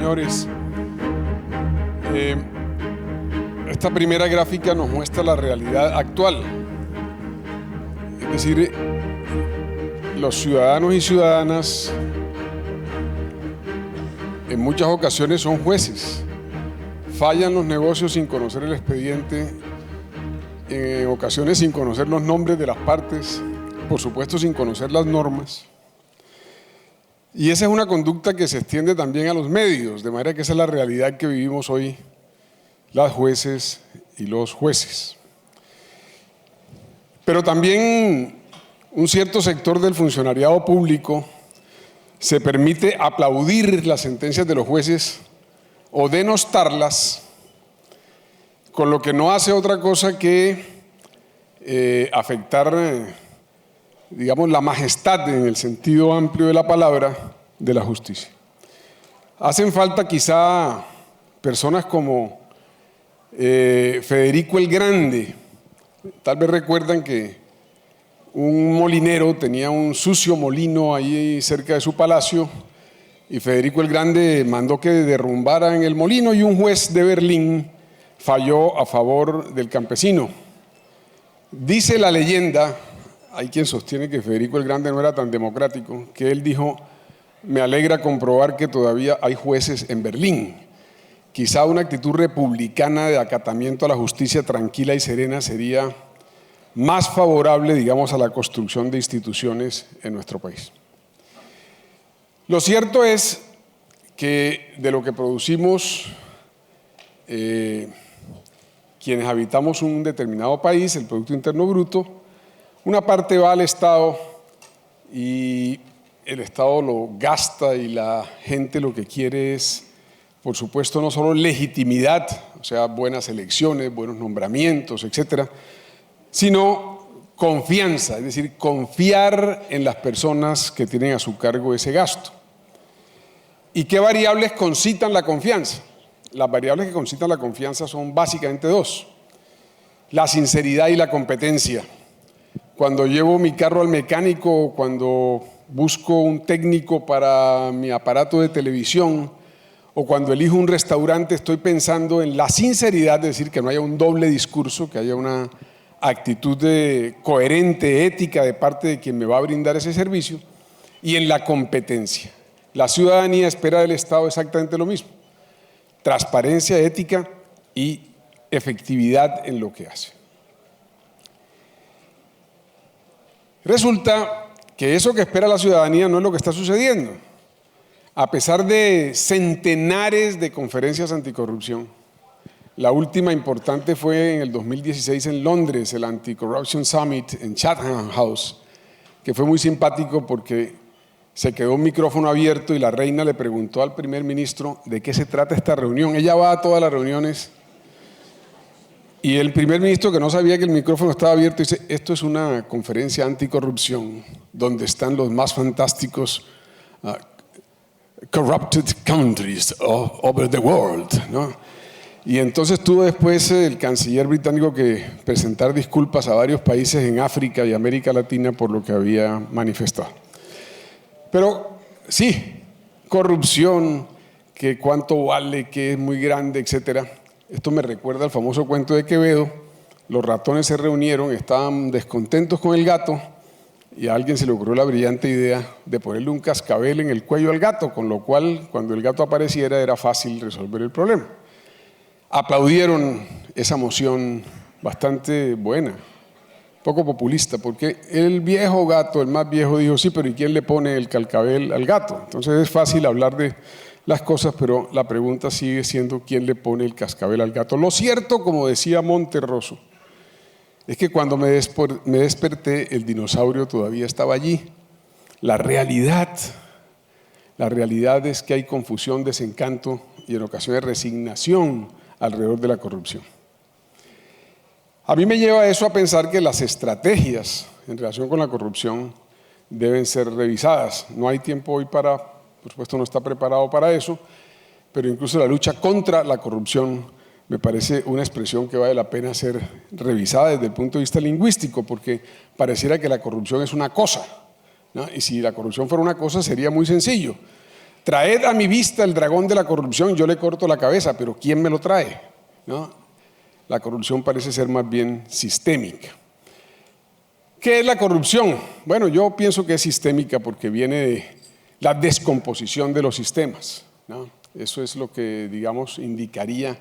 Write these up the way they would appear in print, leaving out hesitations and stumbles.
señores, esta primera gráfica nos muestra la realidad actual. Es decir, los ciudadanos y ciudadanas en muchas ocasiones son jueces. Fallan los negocios sin conocer el expediente, en ocasiones sin conocer los nombres de las partes, por supuesto sin conocer las normas. Y esa es una conducta que se extiende también a los medios, de manera que esa es la realidad que vivimos hoy las jueces y los jueces. Pero también un cierto sector del funcionariado público se permite aplaudir las sentencias de los jueces o denostarlas, con lo que no hace otra cosa que afectar, digamos, la majestad en el sentido amplio de la palabra de la justicia. Hacen falta quizá personas como Federico el Grande. Tal vez recuerdan que un molinero tenía un sucio molino ahí cerca de su palacio y Federico el Grande mandó que derrumbaran el molino y un juez de Berlín falló a favor del campesino. Dice la leyenda, hay quien sostiene que Federico el Grande no era tan democrático, que él dijo: me alegra comprobar que todavía hay jueces en Berlín. Quizá una actitud republicana de acatamiento a la justicia tranquila y serena sería más favorable, digamos, a la construcción de instituciones en nuestro país. Lo cierto es que de lo que producimos quienes habitamos un determinado país, el Producto Interno Bruto, una parte va al Estado y el Estado lo gasta y la gente lo que quiere es, por supuesto, no solo legitimidad, o sea, buenas elecciones, buenos nombramientos, etcétera, sino confianza, es decir, confiar en las personas que tienen a su cargo ese gasto. ¿Y qué variables concitan la confianza? Las variables que concitan la confianza son básicamente dos: la sinceridad y la competencia. Cuando llevo mi carro al mecánico, cuando busco un técnico para mi aparato de televisión o cuando elijo un restaurante, estoy pensando en la sinceridad, es decir, que no haya un doble discurso, que haya una actitud coherente, ética de parte de quien me va a brindar ese servicio, y en la competencia. La ciudadanía espera del Estado exactamente lo mismo: transparencia, ética y efectividad en lo que hace. Resulta que eso que espera la ciudadanía no es lo que está sucediendo. A pesar de centenares de conferencias anticorrupción, la última importante fue en el 2016 en Londres, el Anti-Corruption Summit en Chatham House, que fue muy simpático porque se quedó un micrófono abierto y la reina le preguntó al primer ministro de qué se trata esta reunión. Ella va a todas las reuniones y el primer ministro, que no sabía que el micrófono estaba abierto, dice: esto es una conferencia anticorrupción donde están los más fantásticos corrupted countries over the world, ¿no? Y entonces tuvo después el canciller británico que presentar disculpas a varios países en África y América Latina por lo que había manifestado. Pero sí, corrupción, que cuánto vale, que es muy grande, etcétera. Esto me recuerda al famoso cuento de Quevedo. Los ratones se reunieron, estaban descontentos con el gato y a alguien se le ocurrió la brillante idea de ponerle un cascabel en el cuello al gato, con lo cual cuando el gato apareciera era fácil resolver el problema. Aplaudieron esa moción bastante buena, poco populista, porque el viejo gato, el más viejo, dijo: sí, pero ¿y quién le pone el cascabel al gato? Entonces es fácil hablar de las cosas, pero la pregunta sigue siendo ¿quién le pone el cascabel al gato? Lo cierto, como decía Monterroso, es que cuando me desperté, el dinosaurio todavía estaba allí. La realidad es que hay confusión, desencanto y en ocasiones resignación alrededor de la corrupción. A mí me lleva eso a pensar que las estrategias en relación con la corrupción deben ser revisadas. No hay tiempo hoy por supuesto no está preparado para eso, pero incluso la lucha contra la corrupción me parece una expresión que vale la pena ser revisada desde el punto de vista lingüístico, porque pareciera que la corrupción es una cosa, ¿no? Y si la corrupción fuera una cosa sería muy sencillo. traed a mi vista el dragón de la corrupción, yo le corto la cabeza, pero ¿quién me lo trae? ¿No? La corrupción parece ser más bien sistémica. ¿Qué es la corrupción? Bueno, yo pienso que es sistémica porque viene de la descomposición de los sistemas, ¿no? Eso es lo que, digamos, indicaría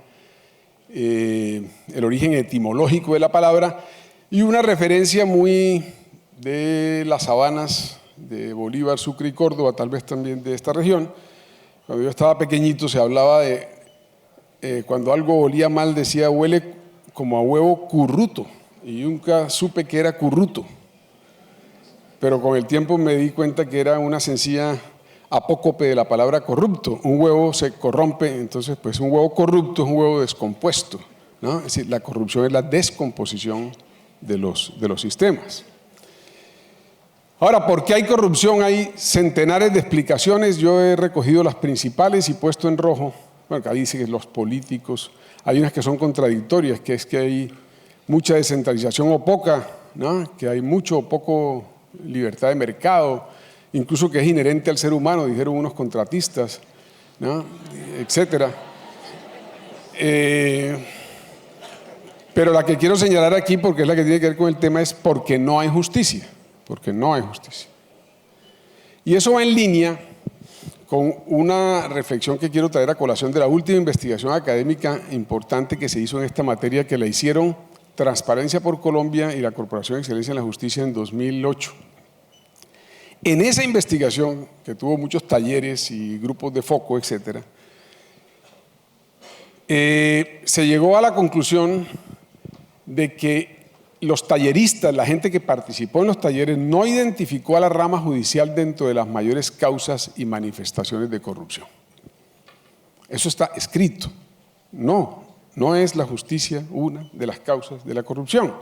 el origen etimológico de la palabra, y una referencia muy de las sabanas de Bolívar, Sucre y Córdoba, tal vez también de esta región. Cuando yo estaba pequeñito se hablaba de, cuando algo olía mal decía huele como a huevo curruto, y nunca supe que era curruto, pero con el tiempo me di cuenta que era una sencilla apócope de la palabra corrupto. Un huevo se corrompe, entonces pues un huevo corrupto es un huevo descompuesto, ¿no? Es decir, la corrupción es la descomposición de los sistemas. Ahora, ¿por qué hay corrupción? Hay centenares de explicaciones. Yo he recogido las principales y puesto en rojo. Bueno, acá dice que los políticos, hay unas que son contradictorias, que es que hay mucha descentralización o poca, ¿no? Que hay mucho o poco libertad de mercado, incluso que es inherente al ser humano, dijeron unos contratistas, ¿no? Etcétera. Pero la que quiero señalar aquí, porque es la que tiene que ver con el tema, es porque no hay justicia. Porque no hay justicia. Y eso va en línea con una reflexión que quiero traer a colación de la última investigación académica importante que se hizo en esta materia, que la hicieron Transparencia por Colombia y la Corporación de Excelencia en la Justicia en 2008. En esa investigación, que tuvo muchos talleres y grupos de foco, etcétera, se llegó a la conclusión de que los talleristas, la gente que participó en los talleres, no identificó a la rama judicial dentro de las mayores causas y manifestaciones de corrupción. Eso está escrito. No es la justicia una de las causas de la corrupción.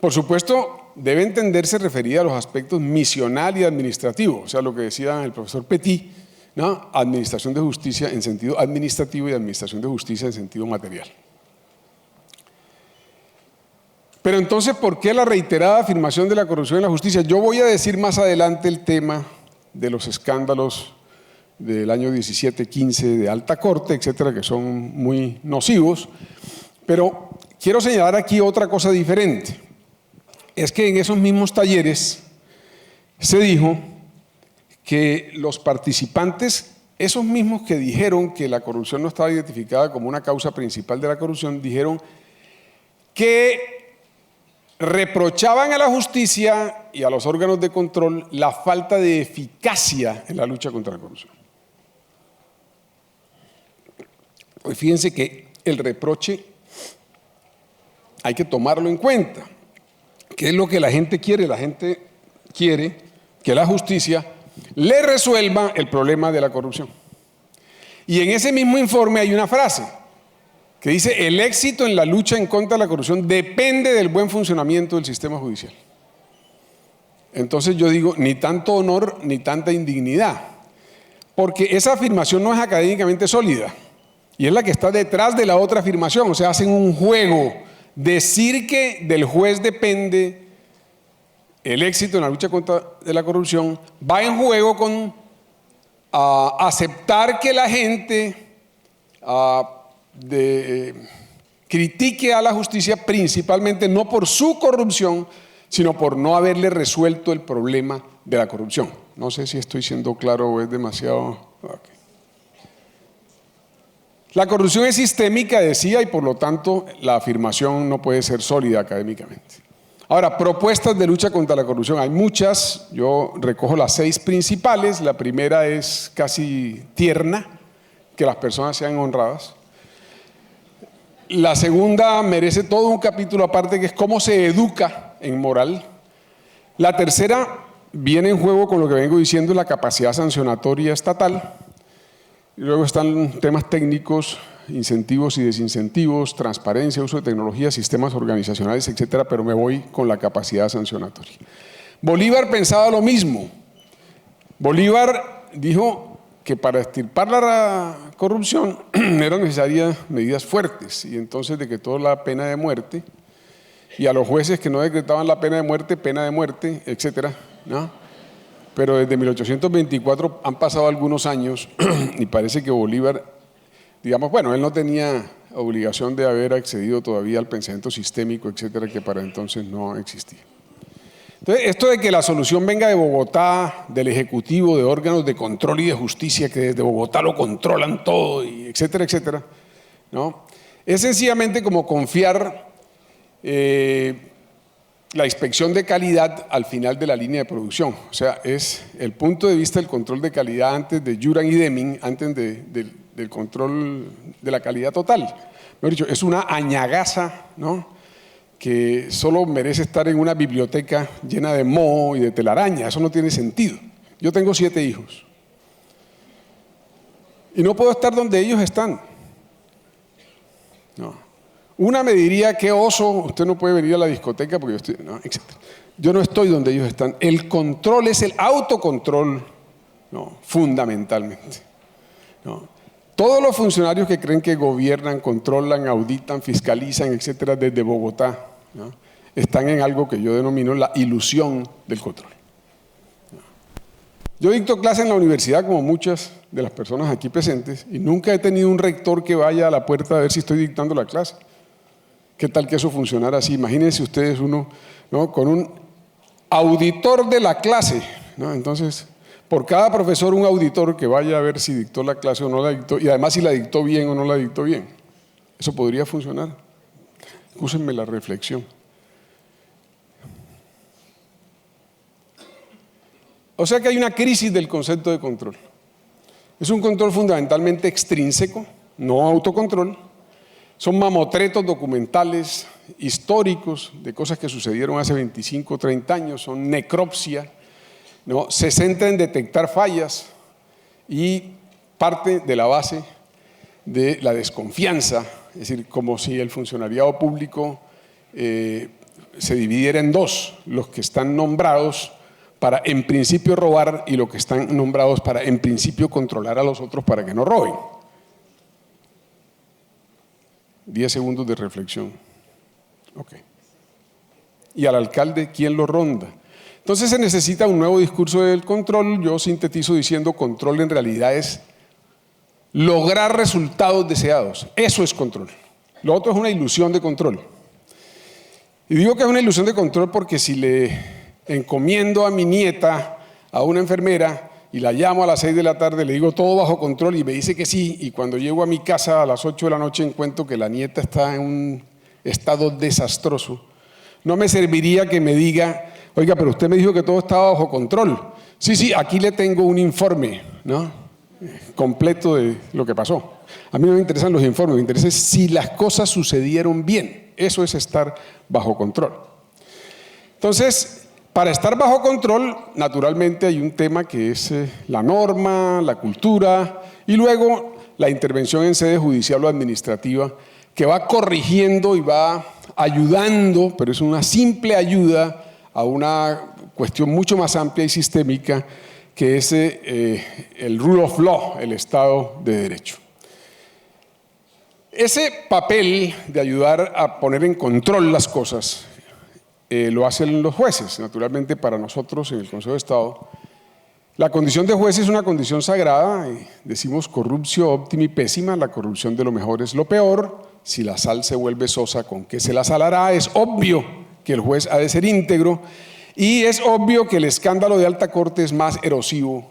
Por supuesto, debe entenderse referida a los aspectos misional y administrativo, o sea, lo que decía el profesor Petit, ¿no? Administración de justicia en sentido administrativo y administración de justicia en sentido material. Pero entonces, ¿por qué la reiterada afirmación de la corrupción en la justicia? Yo voy a decir más adelante el tema de los escándalos del año 17, 15 de alta corte, etcétera, que son muy nocivos, pero quiero señalar aquí otra cosa diferente. Es que en esos mismos talleres se dijo que los participantes, esos mismos que dijeron que la corrupción no estaba identificada como una causa principal de la corrupción, dijeron que reprochaban a la justicia y a los órganos de control la falta de eficacia en la lucha contra la corrupción. Pues fíjense que el reproche hay que tomarlo en cuenta. ¿Qué es lo que la gente quiere? La gente quiere que la justicia le resuelva el problema de la corrupción. Y en ese mismo informe hay una frase que dice: el éxito en la lucha en contra de la corrupción depende del buen funcionamiento del sistema judicial. Entonces yo digo, ni tanto honor ni tanta indignidad, porque esa afirmación no es académicamente sólida y es la que está detrás de la otra afirmación. O sea, hacen un juego. Decir que del juez depende el éxito en la lucha contra la corrupción va en juego con aceptar que la gente critique a la justicia principalmente no por su corrupción, sino por no haberle resuelto el problema de la corrupción. No sé si estoy siendo claro o es demasiado... Okay. La corrupción es sistémica, decía, y por lo tanto la afirmación no puede ser sólida académicamente. Ahora, propuestas de lucha contra la corrupción. Hay muchas, yo recojo las 6 principales. La primera es casi tierna, que las personas sean honradas. La segunda merece todo un capítulo aparte, que es cómo se educa en moral. La tercera viene en juego con lo que vengo diciendo, la capacidad sancionatoria estatal. Y luego están temas técnicos, incentivos y desincentivos, transparencia, uso de tecnología, sistemas organizacionales, etcétera, pero me voy con la capacidad sancionatoria. Bolívar pensaba lo mismo. Bolívar dijo que para extirpar la corrupción eran necesarias medidas fuertes, y entonces decretó la pena de muerte, y a los jueces que no decretaban la pena de muerte, etcétera, ¿no? pero desde 1824 han pasado algunos años y parece que Bolívar, digamos, bueno, él no tenía obligación de haber accedido todavía al pensamiento sistémico, etcétera, que para entonces no existía. Entonces, esto de que la solución venga de Bogotá, del Ejecutivo, de órganos de control y de justicia, que desde Bogotá lo controlan todo, y etcétera, etcétera, ¿no? Es sencillamente como confiar la inspección de calidad al final de la línea de producción. O sea, es el punto de vista del control de calidad antes de Juran y Deming, antes del control de la calidad total. Mejor dicho, es una añagaza, ¿no?, que solo merece estar en una biblioteca llena de moho y de telaraña. Eso no tiene sentido. Yo tengo 7 hijos y no puedo estar donde ellos están. No. Una me diría, qué oso, usted no puede venir a la discoteca porque yo estoy, no, etc. Yo no estoy donde ellos están. El control es el autocontrol, no, fundamentalmente, no. Todos los funcionarios que creen que gobiernan, controlan, auditan, fiscalizan, etcétera, desde Bogotá, ¿no?, están en algo que yo denomino la ilusión del control. Yo dicto clase en la universidad como muchas de las personas aquí presentes y nunca he tenido un rector que vaya a la puerta a ver si estoy dictando la clase. ¿Qué tal que eso funcionara así? Imagínense ustedes uno, ¿no?, con un auditor de la clase, ¿no? Entonces, por cada profesor un auditor que vaya a ver si dictó la clase o no la dictó, y además si la dictó bien o no la dictó bien. Eso podría funcionar. Úsenme la reflexión. O sea que hay una crisis del concepto de control. Es un control fundamentalmente extrínseco, no autocontrol. Son mamotretos documentales, históricos, de cosas que sucedieron hace 25 o 30 años, son necropsia, ¿no? Se centra en detectar fallas y parte de la base de la desconfianza, es decir, como si el funcionariado público se dividiera en dos, los que están nombrados para en principio robar y los que están nombrados para en principio controlar a los otros para que no roben. 10 segundos de reflexión. Ok. ¿Y al alcalde quién lo ronda? Entonces se necesita un nuevo discurso del control. Yo sintetizo diciendo control en realidad es lograr resultados deseados. Eso es control. Lo otro es una ilusión de control. Y digo que es una ilusión de control porque si le encomiendo a mi nieta a una enfermera y la llamo a las 6 de la tarde, le digo todo bajo control y me dice que sí, y cuando llego a mi casa a las 8 de la noche encuentro que la nieta está en un estado desastroso, no me serviría que me diga, oiga, pero usted me dijo que todo estaba bajo control. Sí, aquí le tengo un informe, ¿no?, completo de lo que pasó. A mí no me interesan los informes, me interesa si las cosas sucedieron bien. Eso es estar bajo control. Entonces, para estar bajo control, naturalmente hay un tema que es la norma, la cultura y luego la intervención en sede judicial o administrativa que va corrigiendo y va ayudando, pero es una simple ayuda a una cuestión mucho más amplia y sistémica que es el rule of law, el Estado de Derecho. Ese papel de ayudar a poner en control las cosas lo hacen los jueces. Naturalmente, para nosotros en el Consejo de Estado, la condición de juez es una condición sagrada. Decimos corruptio optimi pésima, la corrupción de lo mejor es lo peor. Si la sal se vuelve sosa, ¿con qué se la salará? Es obvio que el juez ha de ser íntegro y es obvio que el escándalo de alta corte es más erosivo,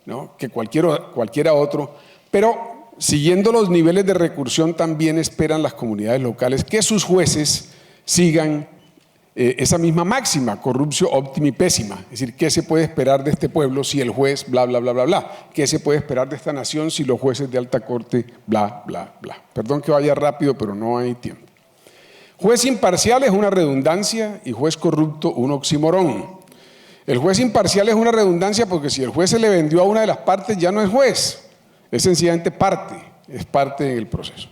¿no?, que cualquiera otro, pero siguiendo los niveles de recursión también esperan las comunidades locales que sus jueces sigan esa misma máxima, corruptio optimi pésima. Es decir, ¿qué se puede esperar de este pueblo si el juez bla, bla, bla, bla, bla? ¿Qué se puede esperar de esta nación si los jueces de alta corte bla, bla, bla? Perdón que vaya rápido, pero no hay tiempo. Juez imparcial es una redundancia y juez corrupto un oxímoron. El juez imparcial es una redundancia porque si el juez se le vendió a una de las partes ya no es juez, es sencillamente parte, es parte en el proceso.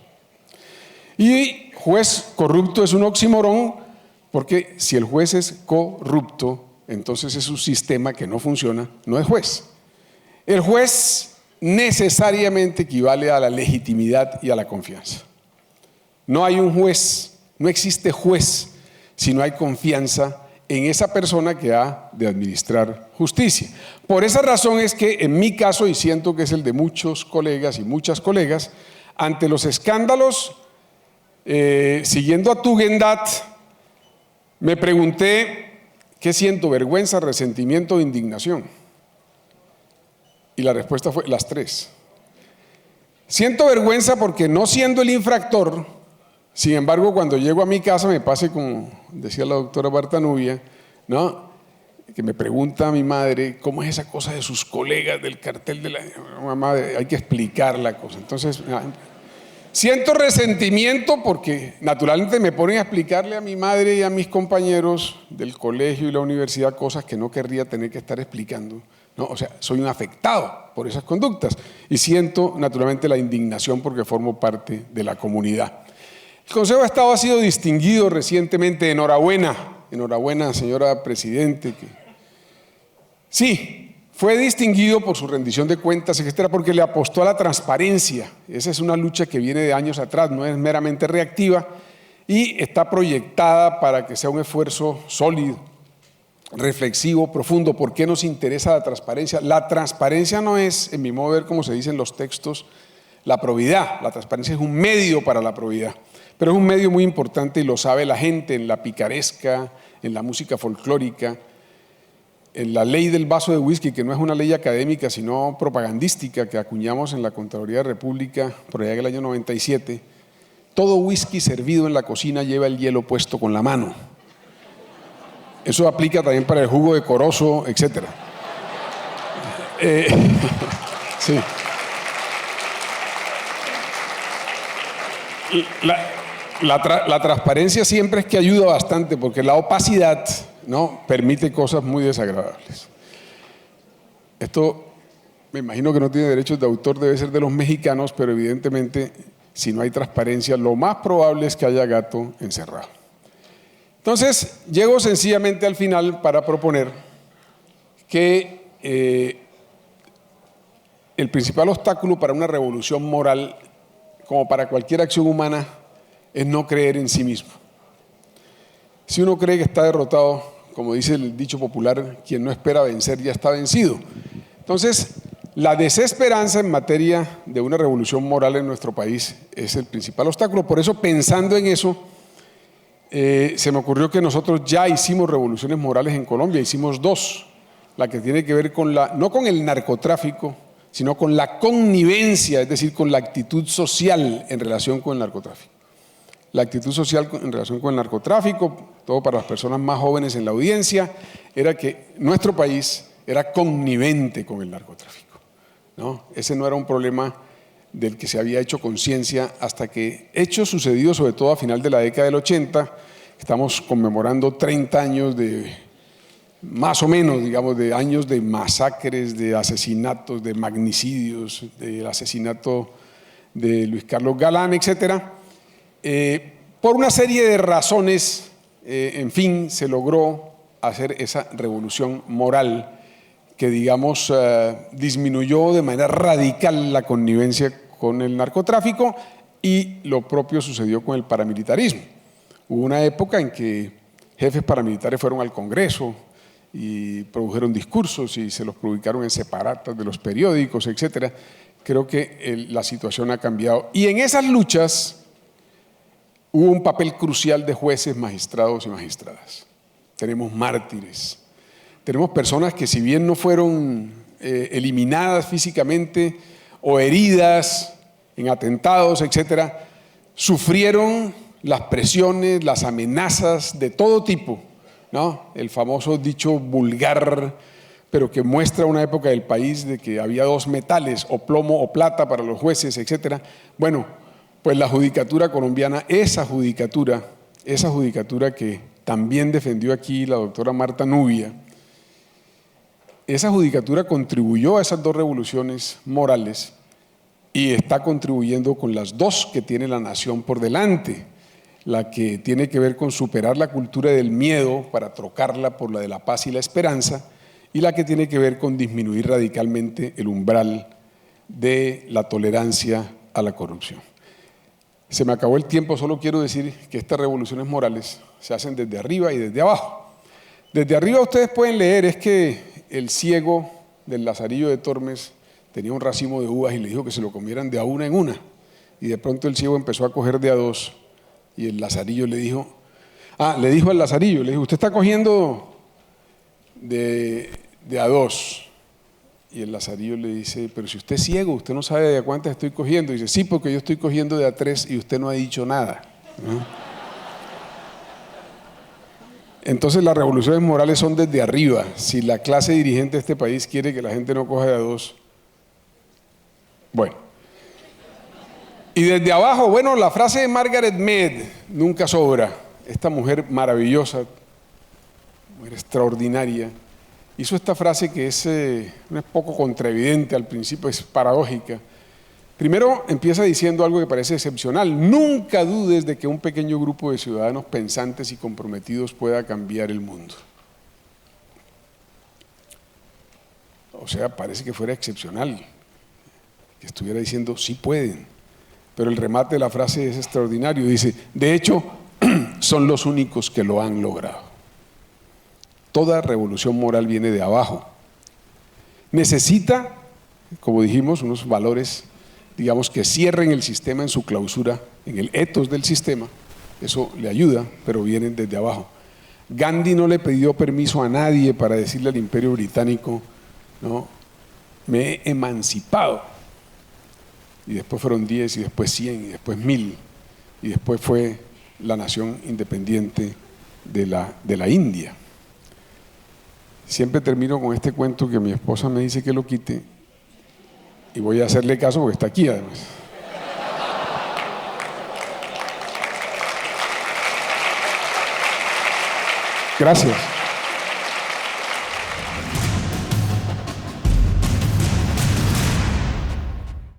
Y juez corrupto es un oxímoron porque si el juez es corrupto, entonces es un sistema que no funciona, no es juez. El juez necesariamente equivale a la legitimidad y a la confianza. No hay un juez, no existe juez si no hay confianza en esa persona que ha de administrar justicia. Por esa razón es que en mi caso, y siento que es el de muchos colegas y muchas colegas, ante los escándalos, siguiendo a Tugendhat, me pregunté, ¿qué siento? ¿Vergüenza, resentimiento o indignación? Y la respuesta fue las tres. Siento vergüenza porque no siendo el infractor, sin embargo, cuando llego a mi casa me pase como decía la doctora Marta Nubia, ¿no? Que me pregunta a mi madre, ¿cómo es esa cosa de sus colegas del cartel de la mamá? Hay que explicar la cosa. Entonces, siento resentimiento porque naturalmente me ponen a explicarle a mi madre y a mis compañeros del colegio y la universidad cosas que no querría tener que estar explicando, ¿no? O sea, soy un afectado por esas conductas y siento naturalmente la indignación porque formo parte de la comunidad. El Consejo de Estado ha sido distinguido recientemente, enhorabuena señora Presidente. Sí, fue distinguido por su rendición de cuentas, etcétera, porque le apostó a la transparencia. Esa es una lucha que viene de años atrás, no es meramente reactiva y está proyectada para que sea un esfuerzo sólido, reflexivo, profundo. ¿Por qué nos interesa la transparencia? La transparencia no es, en mi modo de ver, como se dice en los textos, la probidad. La transparencia es un medio para la probidad. Pero es un medio muy importante y lo sabe la gente en la picaresca, en la música folclórica, en la ley del vaso de whisky, que no es una ley académica, sino propagandística, que acuñamos en la Contraloría de la República por allá en el año 97. Todo whisky servido en la cocina lleva el hielo puesto con la mano. Eso aplica también para el jugo de corozo, etc. Sí. La transparencia siempre es que ayuda bastante porque la opacidad, ¿no?, permite cosas muy desagradables. Esto me imagino que no tiene derechos de autor, debe ser de los mexicanos, pero evidentemente si no hay transparencia lo más probable es que haya gato encerrado. Entonces llego sencillamente al final para proponer que el principal obstáculo para una revolución moral, como para cualquier acción humana, es no creer en sí mismo. Si uno cree que está derrotado, como dice el dicho popular, quien no espera vencer ya está vencido. Entonces, la desesperanza en materia de una revolución moral en nuestro país es el principal obstáculo. Por eso, pensando en eso, se me ocurrió que nosotros ya hicimos revoluciones morales en Colombia, hicimos dos. La que tiene que ver con no con el narcotráfico, sino con la connivencia, es decir, con la actitud social en relación con el narcotráfico. La actitud social en relación con el narcotráfico, todo para las personas más jóvenes en la audiencia, era que nuestro país era connivente con el narcotráfico, ¿no? Ese no era un problema del que se había hecho conciencia hasta que hechos sucedidos, sobre todo a final de la década del 80, estamos conmemorando 30 años de, más o menos, digamos, de años de masacres, de asesinatos, de magnicidios, del asesinato de Luis Carlos Galán, etcétera. Por una serie de razones, en fin, se logró hacer esa revolución moral que, digamos, disminuyó de manera radical la connivencia con el narcotráfico, y lo propio sucedió con el paramilitarismo. Hubo una época en que jefes paramilitares fueron al Congreso y produjeron discursos y se los publicaron en separatas de los periódicos, etcétera. Creo que la situación ha cambiado. Y en esas luchas hubo un papel crucial de jueces, magistrados y magistradas. Tenemos mártires, tenemos personas que, si bien no fueron eliminadas físicamente o heridas en atentados, etcétera, sufrieron las presiones, las amenazas de todo tipo, ¿no? El famoso dicho vulgar, pero que muestra una época del país de que había dos metales, o plomo o plata para los jueces, etcétera. Bueno, pues la judicatura colombiana, esa judicatura que también defendió aquí la doctora Marta Nubia, esa judicatura contribuyó a esas dos revoluciones morales y está contribuyendo con las dos que tiene la nación por delante. La que tiene que ver con superar la cultura del miedo para trocarla por la de la paz y la esperanza, y la que tiene que ver con disminuir radicalmente el umbral de la tolerancia a la corrupción. Se me acabó el tiempo, solo quiero decir que estas revoluciones morales se hacen desde arriba y desde abajo. Desde arriba ustedes pueden leer, es que el ciego del Lazarillo de Tormes tenía un racimo de uvas y le dijo que se lo comieran de a una en una. Y de pronto el ciego empezó a coger de a dos y el Lazarillo le dijo al Lazarillo, le dijo, usted está cogiendo de a dos. Y el Lazarillo le dice, pero si usted es ciego, usted no sabe de a cuántas estoy cogiendo. Y dice, sí, porque yo estoy cogiendo de a tres y usted no ha dicho nada, ¿no? Entonces las revoluciones morales son desde arriba. Si la clase dirigente de este país quiere que la gente no coja de a dos, bueno. Y desde abajo, bueno, la frase de Margaret Mead nunca sobra. Esta mujer maravillosa, mujer extraordinaria, hizo esta frase que no es poco contraevidente al principio, es paradójica. Primero empieza diciendo algo que parece excepcional. Nunca dudes de que un pequeño grupo de ciudadanos pensantes y comprometidos pueda cambiar el mundo. O sea, parece que fuera excepcional, que estuviera diciendo, sí pueden. Pero el remate de la frase es extraordinario. Dice, de hecho, son los únicos que lo han logrado. Toda revolución moral viene de abajo. Necesita, como dijimos, unos valores, digamos, que cierren el sistema en su clausura, en el ethos del sistema. Eso le ayuda, pero vienen desde abajo. Gandhi no le pidió permiso a nadie para decirle al Imperio Británico, no, me he emancipado. Y después fueron 10, y después 100, y después 1000, y después fue la nación independiente de la India. Siempre termino con este cuento que mi esposa me dice que lo quite, y voy a hacerle caso porque está aquí además. Gracias.